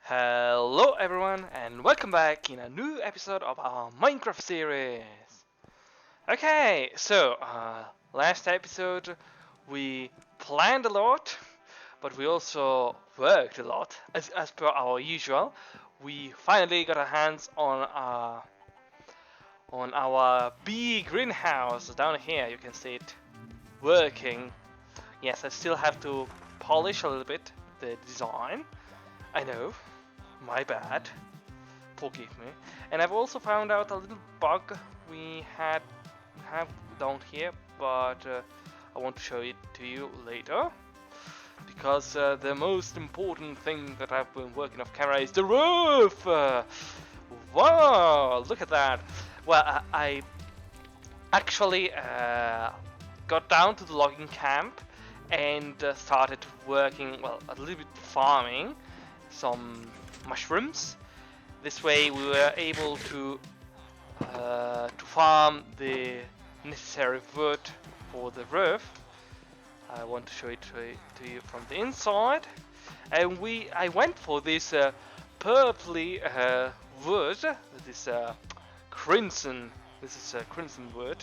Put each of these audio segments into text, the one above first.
Hello everyone and welcome back in a new episode of our Minecraft series. Okay, so last episode we planned a lot, but we also worked a lot as per our usual. We finally got our hands on our bee greenhouse down here. You can see it working. Yes, I still have to polish a little bit the design. I know, my bad. Forgive me. And I've also found out a little bug we have down here, but I want to show it to you later. Because the most important thing that I've been working off camera is the roof! Wow, look at that! Well, I actually got down to the logging camp and started working, well, a little bit farming some mushrooms. This way we were able to farm the necessary wood for the roof. I want to show it to you from the inside. And I went for this purpley wood, this crimson. This is crimson wood,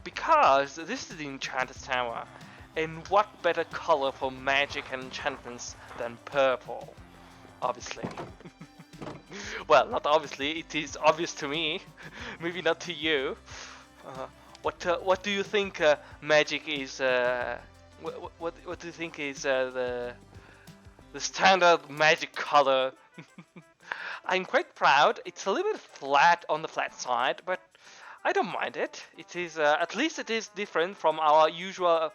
because this is the enchanted tower. And what better color for magic and enchantments than purple? Obviously. Well, not obviously. It is obvious to me. Maybe not to you. What do you think magic is? What do you think is the standard magic color? I'm quite proud. It's a little bit flat on the flat side, but I don't mind it. It is at least it is different from our usual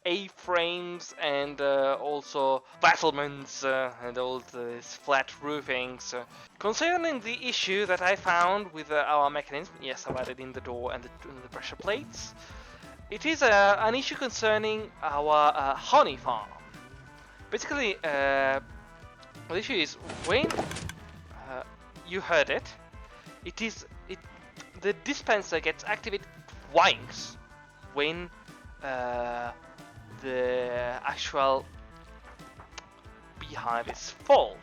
A-frames and also battlements and all these flat roofings. Concerning the issue that I found with our mechanism, yes, I've added in the door and the pressure plates. It is an issue concerning our honey farm. Basically, the issue is when you heard it, the dispenser gets activated twice when the actual beehive is full.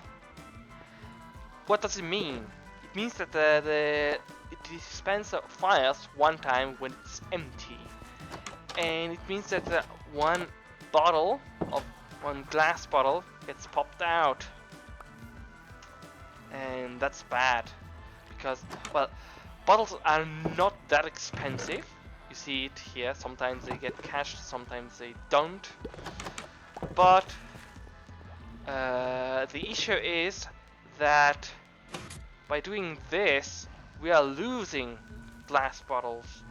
What does it mean? It means that the dispenser fires one time when it's empty, and it means that one glass bottle gets popped out, and that's bad because, well, bottles are not that expensive. You see it here, sometimes they get cashed, sometimes they don't. But the issue is that by doing this, we are losing glass bottles.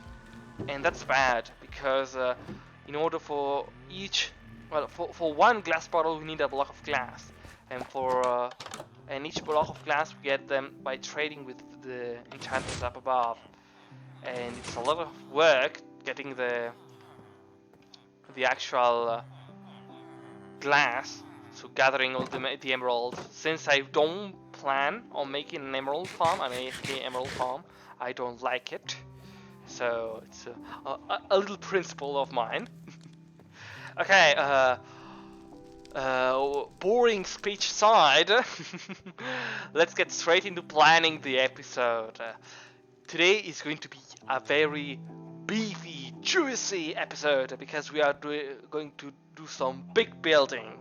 And that's bad, because in order for each, well, for one glass bottle we need a block of glass. And and each block of glass we get them by trading with the enchanters up above. And it's a lot of work getting the actual glass, so gathering all the emeralds. Since I don't plan on making an emerald farm, an AFK emerald farm, I don't like it. So it's a little principle of mine. Okay, boring speech aside, let's get straight into planning the episode. Today is going to be a very beefy, juicy episode because we are going to do some big building.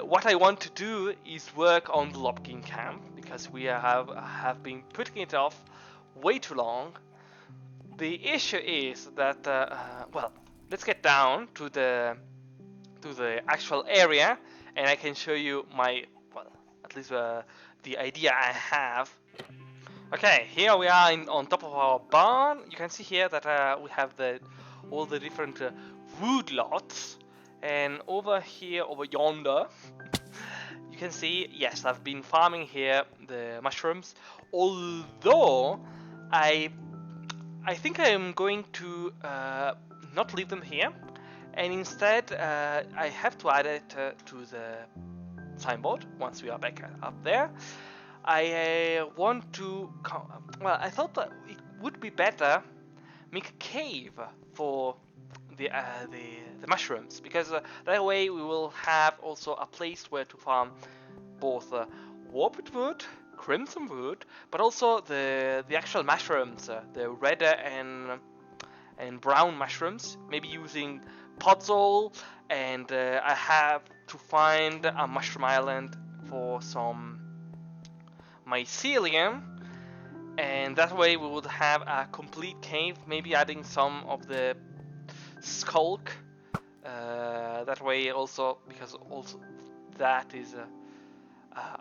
What I want to do is work on the logging camp because we have been putting it off way too long. The issue is that well, let's get down to the actual area, and I can show you my, well, at least the idea I have. Okay, here we are on top of our barn. You can see here that we have all the different wood lots, and over yonder, you can see, yes, I've been farming here the mushrooms. Although I think I am going to not leave them here, and instead I have to add it to the signboard once we are back up there. I want to, well, I thought that it would be better make a cave for the mushrooms, because that way we will have also a place where to farm both warped wood, crimson wood, but also the actual mushrooms, the red and brown mushrooms. Maybe using podzol, and I have to find a mushroom island for some mycelium, and that way we would have a complete cave. Maybe adding some of the skulk. That way also, because also that is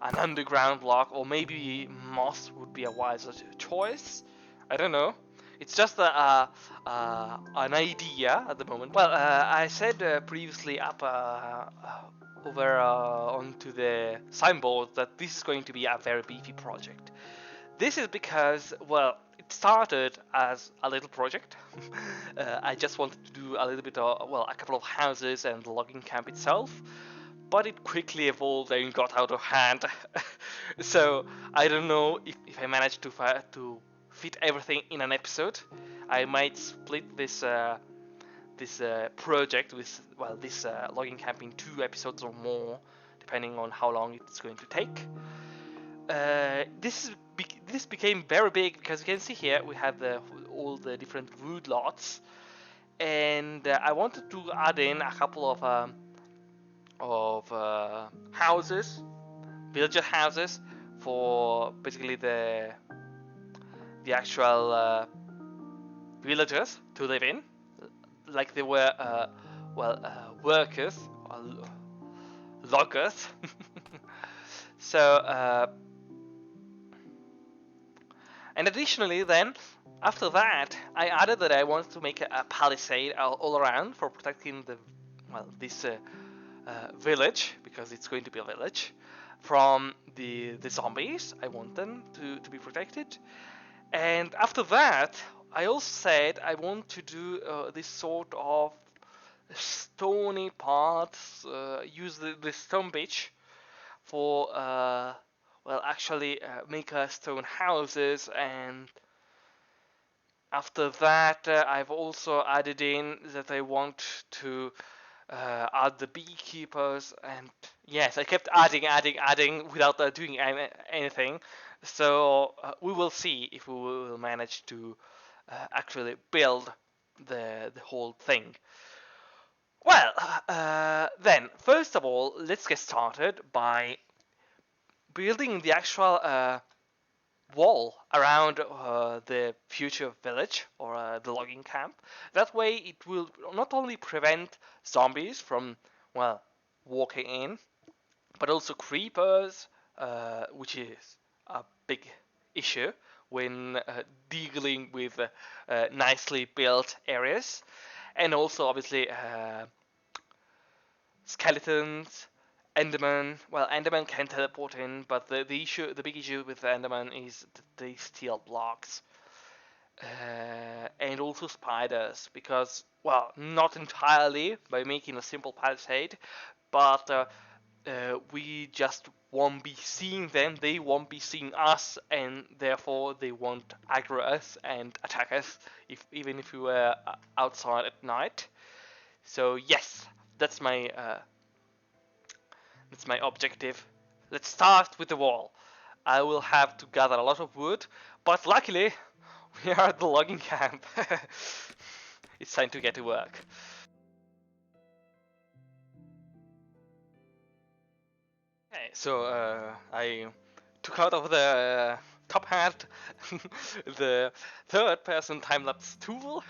an underground block, or maybe moss would be a wiser choice. I don't know. It's just an idea at the moment. Well, I said previously up over onto the signboard that this is going to be a very beefy project. This is because, well, it started as a little project. I just wanted to do a little bit of, well, a couple of houses and the logging camp itself, but it quickly evolved and got out of hand. So I don't know if I managed to fit everything in an episode. I might split this project with, well, this logging camp in 2 episodes or more, depending on how long it's going to take. This became very big because you can see here we have all the different wood lots, and I wanted to add in a couple of houses, villager houses, for basically the actual villagers to live in, like they were workers or loggers. So and additionally then, after that, I added that I wanted to make a palisade all around for protecting this village, because it's going to be a village, from the zombies. I want them to be protected. And after that, I also said I want to do this sort of stony parts, use the stone beach for actually make stone houses. And after that, I've also added in that I want to add the beekeepers, and yes, I kept adding without doing anything. So we will see if we will manage to actually build the whole thing. Well, then, first of all, let's get started by building the actual wall around the future village, or the logging camp. That way it will not only prevent zombies from, well, walking in, but also creepers, which is a big issue when dealing with nicely built areas, and also obviously skeletons, Enderman. Well, Enderman can teleport in, but the big issue with Enderman is that they steal blocks, and also spiders. Because, well, not entirely by making a simple palisade, but we just won't be seeing them. They won't be seeing us, and therefore they won't aggro us and attack us, even if we were outside at night. So yes, that's my objective. Let's start with the wall. I will have to gather a lot of wood, but luckily we are at the logging camp. It's time to get to work. Okay, so I took out of the top hat the third-person time-lapse tool,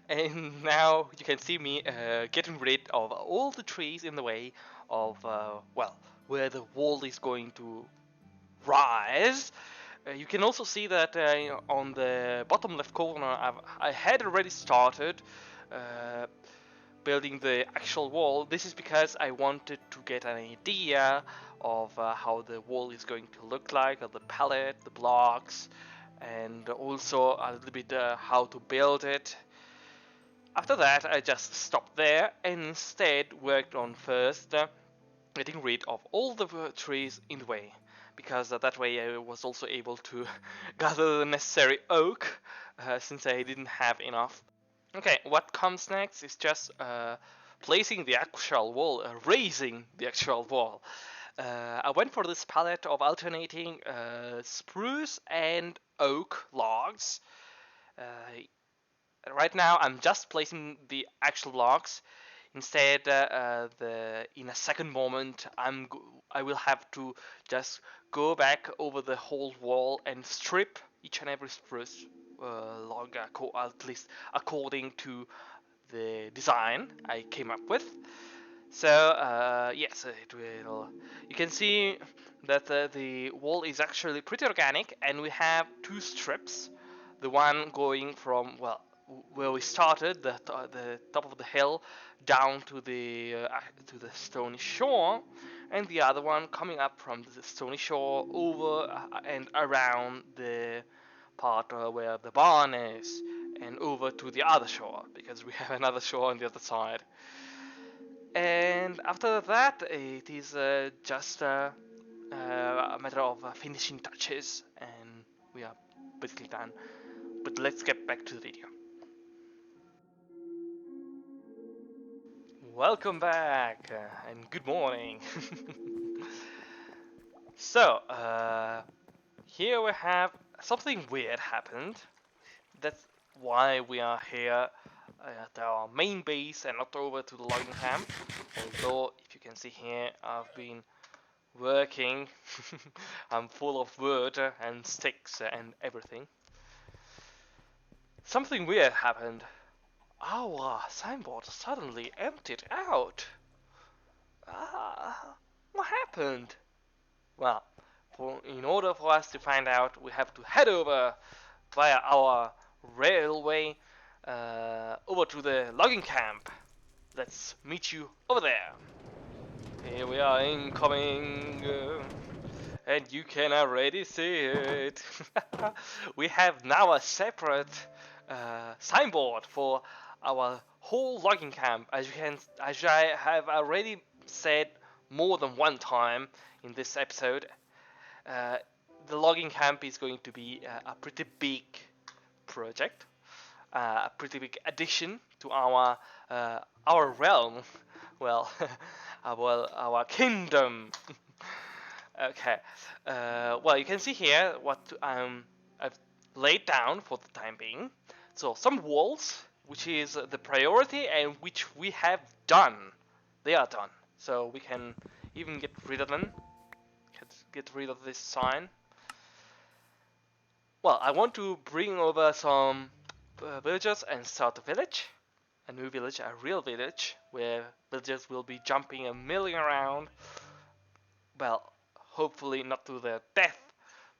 and now you can see me getting rid of all the trees in the way of, where the wall is going to rise. You can also see that on the bottom left corner, I had already started building the actual wall. This is because I wanted to get an idea of how the wall is going to look like, of the palette, the blocks, and also a little bit how to build it. After that, I just stopped there and instead worked on first getting rid of all the trees in the way, because that way I was also able to gather the necessary oak, since I didn't have enough. Okay, what comes next is just placing the actual wall, raising the actual wall. I went for this palette of alternating spruce and oak logs. Right now I'm just placing the actual logs. Instead, in a second moment, I will have to just go back over the whole wall and strip each and every spruce log, at least according to the design I came up with. So yes, it will. You can see that the wall is actually pretty organic, and we have two strips. The one going from where we started, the top of the hill, down to the stony shore, and the other one coming up from the stony shore over and around the part where the barn is, and over to the other shore because we have another shore on the other side. And after that, it is just a matter of finishing touches, and we are basically done. But let's get back to the video. Welcome back, and good morning. So, here we have something weird happened. That's why we are here at our main base and not over to the logging camp. Although, if you can see here, I've been working. I'm full of wood and sticks and everything. Something weird happened. Our signboard suddenly emptied out. What happened? Well, in order for us to find out, we have to head over via our railway over to the logging camp. Let's meet you over there. Here we are incoming. And you can already see it. We have now a separate signboard for our whole logging camp. As I have already said more than one time in this episode, the logging camp is going to be a pretty big project, a pretty big addition to our realm. Well, our kingdom. Okay. Well, you can see here what I've laid down for the time being. So some walls, which is the priority and which we have done. They are done. So we can even get rid of them. Get rid of this sign. Well, I want to bring over some villagers and start a village. A new village, a real village, where villagers will be jumping and milling around. Well, hopefully not to their death,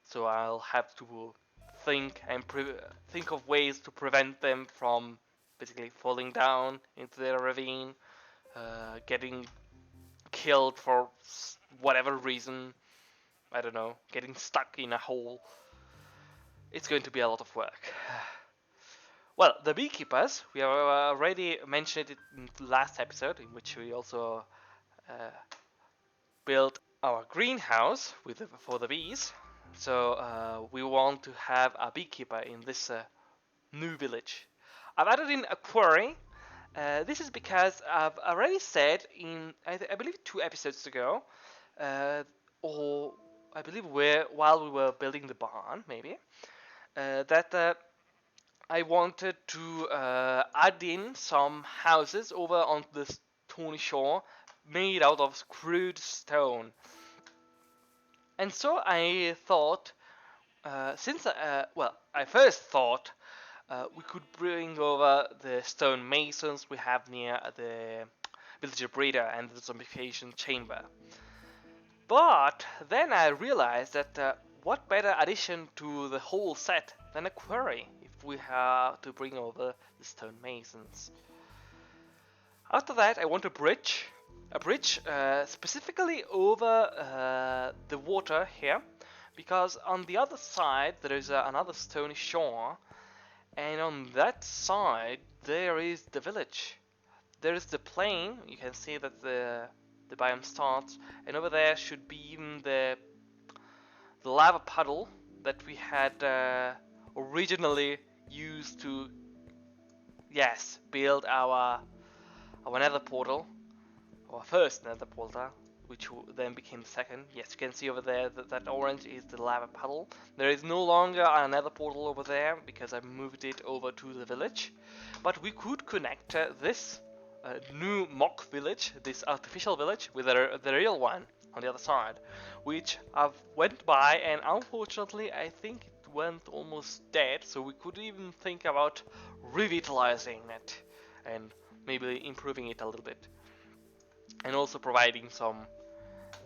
so I'll have to think and think of ways to prevent them from basically falling down into the ravine, getting killed for whatever reason. I don't know, getting stuck in a hole. It's going to be a lot of work. Well, the beekeepers, we have already mentioned it in the last episode, in which we also built our greenhouse for the bees. So we want to have a beekeeper in this new village. I've added in a quarry. This is because I've already said in, I believe 2 episodes ago, or I believe while we were building the barn, maybe, that I wanted to add in some houses over on the stony shore made out of screwed stone. And so I thought, I first thought we could bring over the stone masons we have near the villager breeder and the zombification chamber. But then I realized that what better addition to the whole set than a quarry if we have to bring over the stone masons. After that, I want a bridge specifically over the water here, because on the other side there is another stony shore, and on that side there is the village. There is the plain. You can see that the biome starts, and over there should be even the lava puddle that we had originally used to build our nether portal, our first nether portal, which then became the second. Yes, you can see over there that orange is the lava puddle. There is no longer another portal over there because I moved it over to the village. But we could connect this new mock village, this artificial village, with the real one on the other side, which I've went by, and unfortunately I think it went almost dead, so we could even think about revitalizing it and maybe improving it a little bit, and also providing some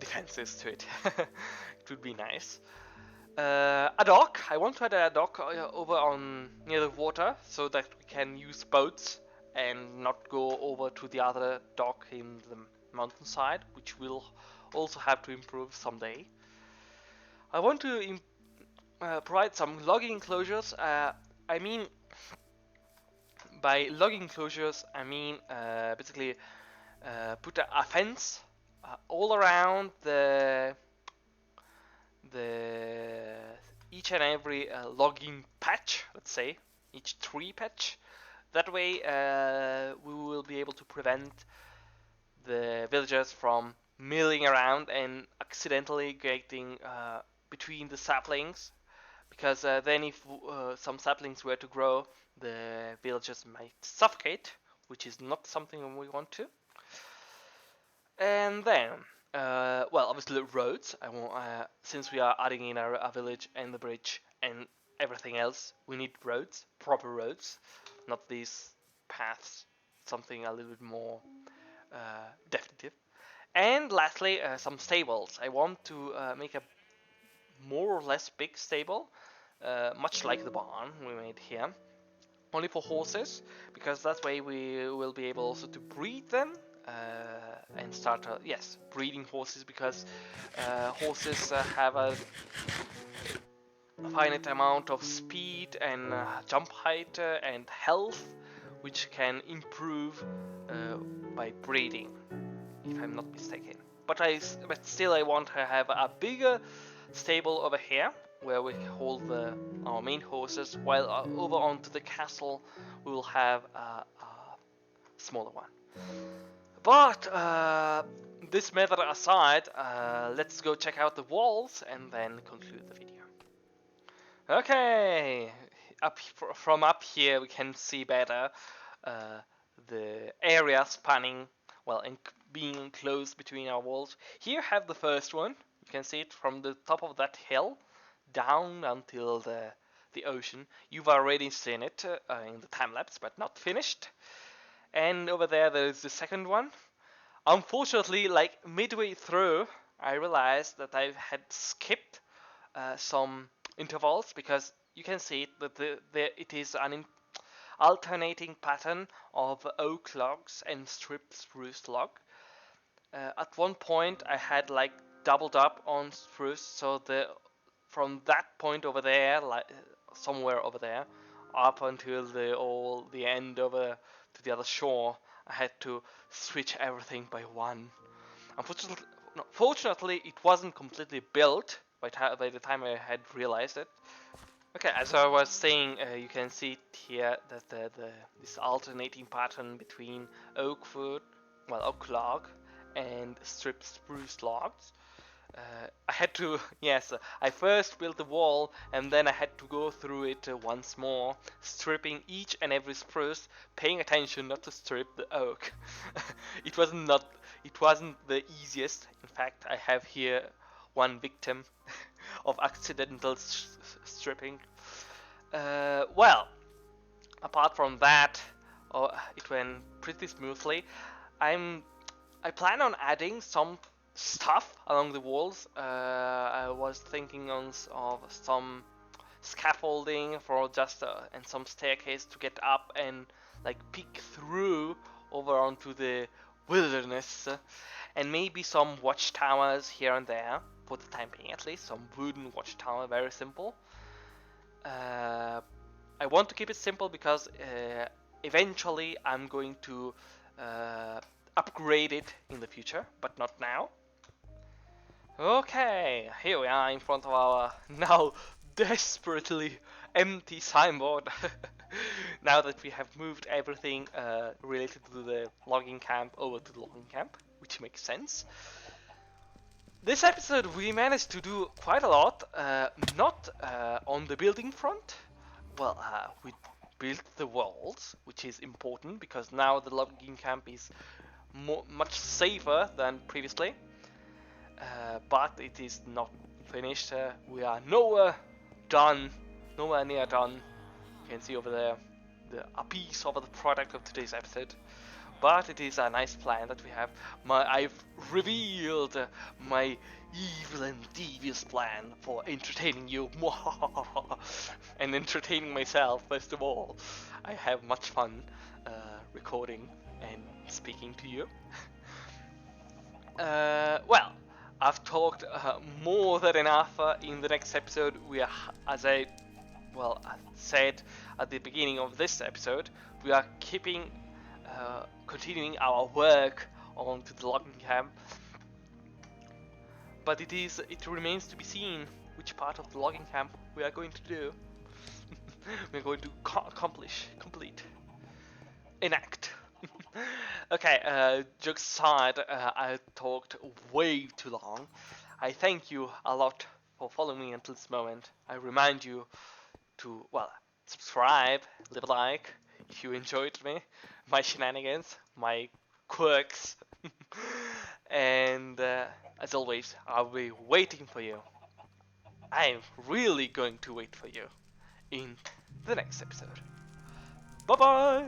defenses to it. It would be nice. A dock. I want to add a dock over on near the water so that we can use boats and not go over to the other dock in the mountainside, which we'll also have to improve someday. I want to provide some logging enclosures. I mean, by logging enclosures, I mean basically put a fence all around the each and every logging patch, let's say, each tree patch. That way we will be able to prevent the villagers from milling around and accidentally getting between the saplings, because then if some saplings were to grow, the villagers might suffocate, which is not something we want to. And then well, obviously roads. Since we are adding in a village and the bridge and everything else, we need roads, proper roads, not these paths. Something a little bit more definitive. And lastly, some stables. I want to make a more or less big stable, much like the barn we made here, only for horses, because that way we will be able also to breed them. And start, breeding horses, because horses have a finite amount of speed and jump height and health, which can improve by breeding, if I'm not mistaken. But still I want to have a bigger stable over here, where we hold our main horses, while over onto the castle we will have a smaller one. But this matter aside, let's go check out the walls and then conclude the video. Okay, from up here we can see better the area spanning, well, and being enclosed between our walls. Here I have the first one. You can see it from the top of that hill down until the ocean. You've already seen it in the time lapse, but not finished. And over there's the second one. Unfortunately, like midway through, I realized that I had skipped some intervals, because you can see that it is an alternating pattern of oak logs and stripped spruce log. At one point, I had like doubled up on spruce, so from that point over there, like somewhere over there, up until the end over to the other shore, I had to switch everything by one. Fortunately, it wasn't completely built by the time I had realized it. Okay, as I was saying, you can see it here that this alternating pattern between oak log and stripped spruce logs. I had to, I first built the wall, and then I had to go through it once more, stripping each and every spruce, paying attention not to strip the oak. It wasn't the easiest. In fact, I have here one victim of accidental stripping. Well, apart from that, it went pretty smoothly. I plan on adding some stuff along the walls. I was thinking of some scaffolding for just and some staircase to get up and like peek through over onto the wilderness, and maybe some watchtowers here and there, for the time being at least, some wooden watchtower, very simple. I want to keep it simple because eventually I'm going to upgrade it in the future, but not now. Okay, here we are in front of our now desperately empty signboard. Now that we have moved everything related to the logging camp over to the logging camp, which makes sense. This episode we managed to do quite a lot, not on the building front. Well, we built the walls, which is important because now the logging camp is much safer than previously. But it is not finished. We are nowhere done, nowhere near done. You can see over there a piece of the product of today's episode. But it is a nice plan that we have. I've revealed my evil and devious plan for entertaining you. And entertaining myself, first of all. I have much fun recording and speaking to you. Well, I've talked more than enough. In the next episode, we are, as I said at the beginning of this episode, we are continuing our work onto the logging camp. But it remains to be seen which part of the logging camp we are going to do. We're going to complete, enact. Okay, jokes aside, I talked way too long. I thank you a lot for following me until this moment. I remind you to, subscribe, leave a like if you enjoyed my shenanigans, my quirks. And as always, I'll be waiting for you. I'm really going to wait for you in the next episode. Bye bye!